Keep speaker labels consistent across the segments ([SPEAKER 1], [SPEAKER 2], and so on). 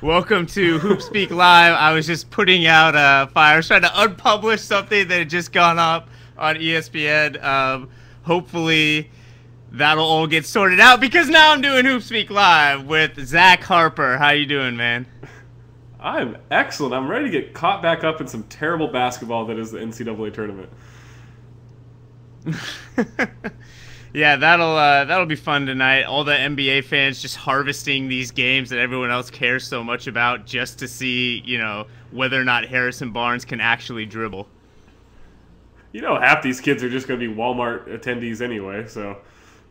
[SPEAKER 1] Welcome to HoopSpeak Live. I was just putting out a fire. I was trying to unpublish something that had just gone up on ESPN. Hopefully, that'll all get sorted out because now I'm doing HoopSpeak Live with Zach Harper. How you doing, man?
[SPEAKER 2] I'm excellent. I'm ready to get caught back up in some terrible basketball that is the NCAA tournament.
[SPEAKER 1] Yeah, that'll be fun tonight. All the NBA fans just harvesting these games that everyone else cares so much about just to see, whether or not Harrison Barnes can actually dribble.
[SPEAKER 2] Half these kids are just going to be Walmart attendees anyway, so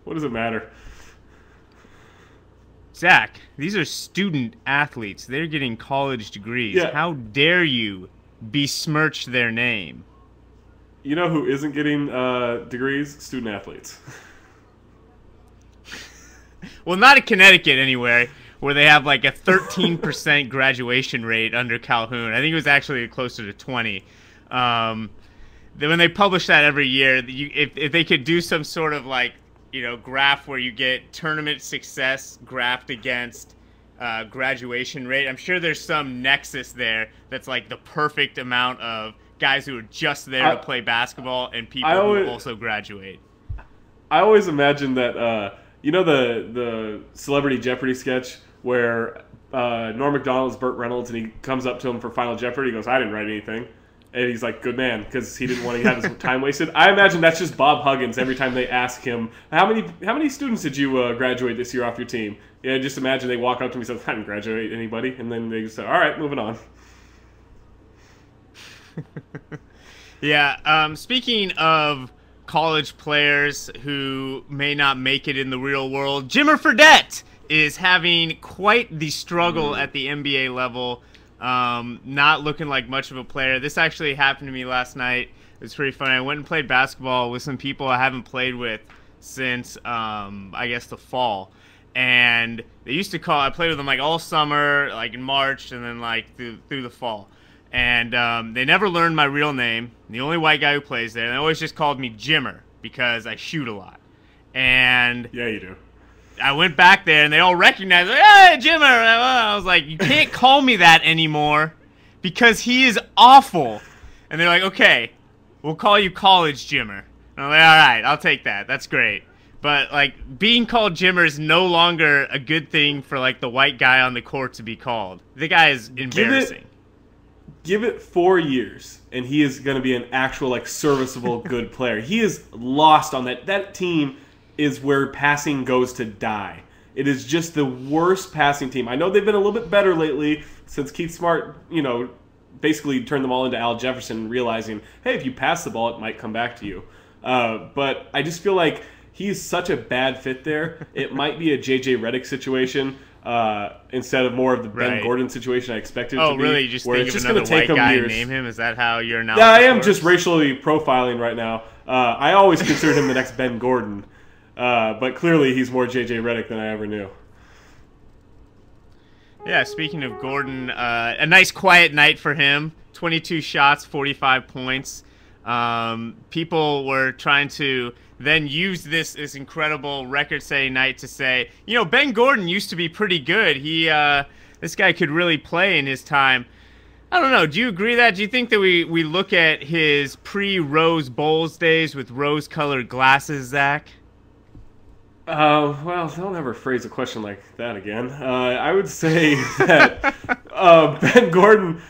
[SPEAKER 2] what does it matter?
[SPEAKER 1] Zach, these are student athletes. They're getting college degrees.
[SPEAKER 2] Yeah.
[SPEAKER 1] How dare you besmirch their name?
[SPEAKER 2] You know who isn't getting degrees? Student athletes.
[SPEAKER 1] Well, not in Connecticut anywhere, where they have like a 13% graduation rate under Calhoun. I think it was actually closer to 20. When they publish that every year, if they could do some sort of graph where you get tournament success graphed against graduation rate, I'm sure there's some nexus there that's like the perfect amount of guys who are just there to play basketball and people who also graduate.
[SPEAKER 2] I always imagine that the Celebrity Jeopardy sketch where Norm Macdonald is Burt Reynolds and he comes up to him for Final Jeopardy. He goes, "I didn't write anything," and he's like, "Good man," because he didn't want to have his time wasted. I imagine that's just Bob Huggins every time they ask him, "How many students did you graduate this year off your team?" Yeah, just imagine they walk up to him and say, "I didn't graduate anybody," and then they just say, "All right, moving on."
[SPEAKER 1] Yeah, speaking of college players who may not make it in the real world, Jimmer Fredette is having quite the struggle at the NBA level, not looking like much of a player. This actually happened to me last night. It was pretty funny. I went and played basketball with some people I haven't played with since, I guess, the fall. And they used to I played with them like all summer, like in March, and then like through the fall. And they never learned my real name. The only white guy who plays there. And they always just called me Jimmer because I shoot a lot. And
[SPEAKER 2] yeah, you do.
[SPEAKER 1] I went back there and they all recognized, like, "Hey, Jimmer!" I was like, "You can't call me that anymore because he is awful." And they're like, "Okay, we'll call you College Jimmer." And I'm like, "All right, I'll take that. That's great." But like being called Jimmer is no longer a good thing for like the white guy on the court to be called. The guy is embarrassing.
[SPEAKER 2] Give it 4 years, and he is going to be an actual, serviceable, good player. He is lost on that. That team is where passing goes to die. It is just the worst passing team. I know they've been a little bit better lately since Keith Smart, basically turned them all into Al Jefferson, realizing, hey, if you pass the ball, it might come back to you. But I just feel like he's such a bad fit there. It might be a J.J. Redick situation. Instead of more of the Ben Gordon situation I expected it to be.
[SPEAKER 1] Oh, really? You just think of another white guy and name him? Is that how you're now?
[SPEAKER 2] Yeah, I am just racially profiling right now. I always considered him the next Ben Gordon. But clearly he's more J.J. Redick than I ever knew.
[SPEAKER 1] Yeah, speaking of Gordon, a nice quiet night for him. 22 shots, 45 points. People were trying to then use this incredible record-setting night to say, Ben Gordon used to be pretty good. This guy could really play in his time. I don't know. Do you agree with that? Do you think that we look at his pre-Rose Bowls days with rose-colored glasses, Zach?
[SPEAKER 2] Well, don't ever phrase a question like that again. I would say that Ben Gordon,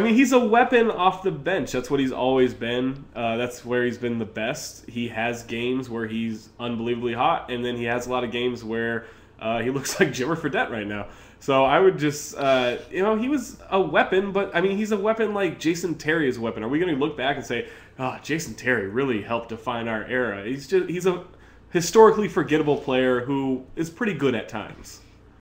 [SPEAKER 2] he's a weapon off the bench. That's what he's always been. That's where he's been the best. He has games where he's unbelievably hot, and then he has a lot of games where he looks like Jimmer Fredette right now. So I would just, he was a weapon, but, he's a weapon like Jason Terry is a weapon. Are we going to look back and say, oh, Jason Terry really helped define our era? He's a historically forgettable player who is pretty good at times.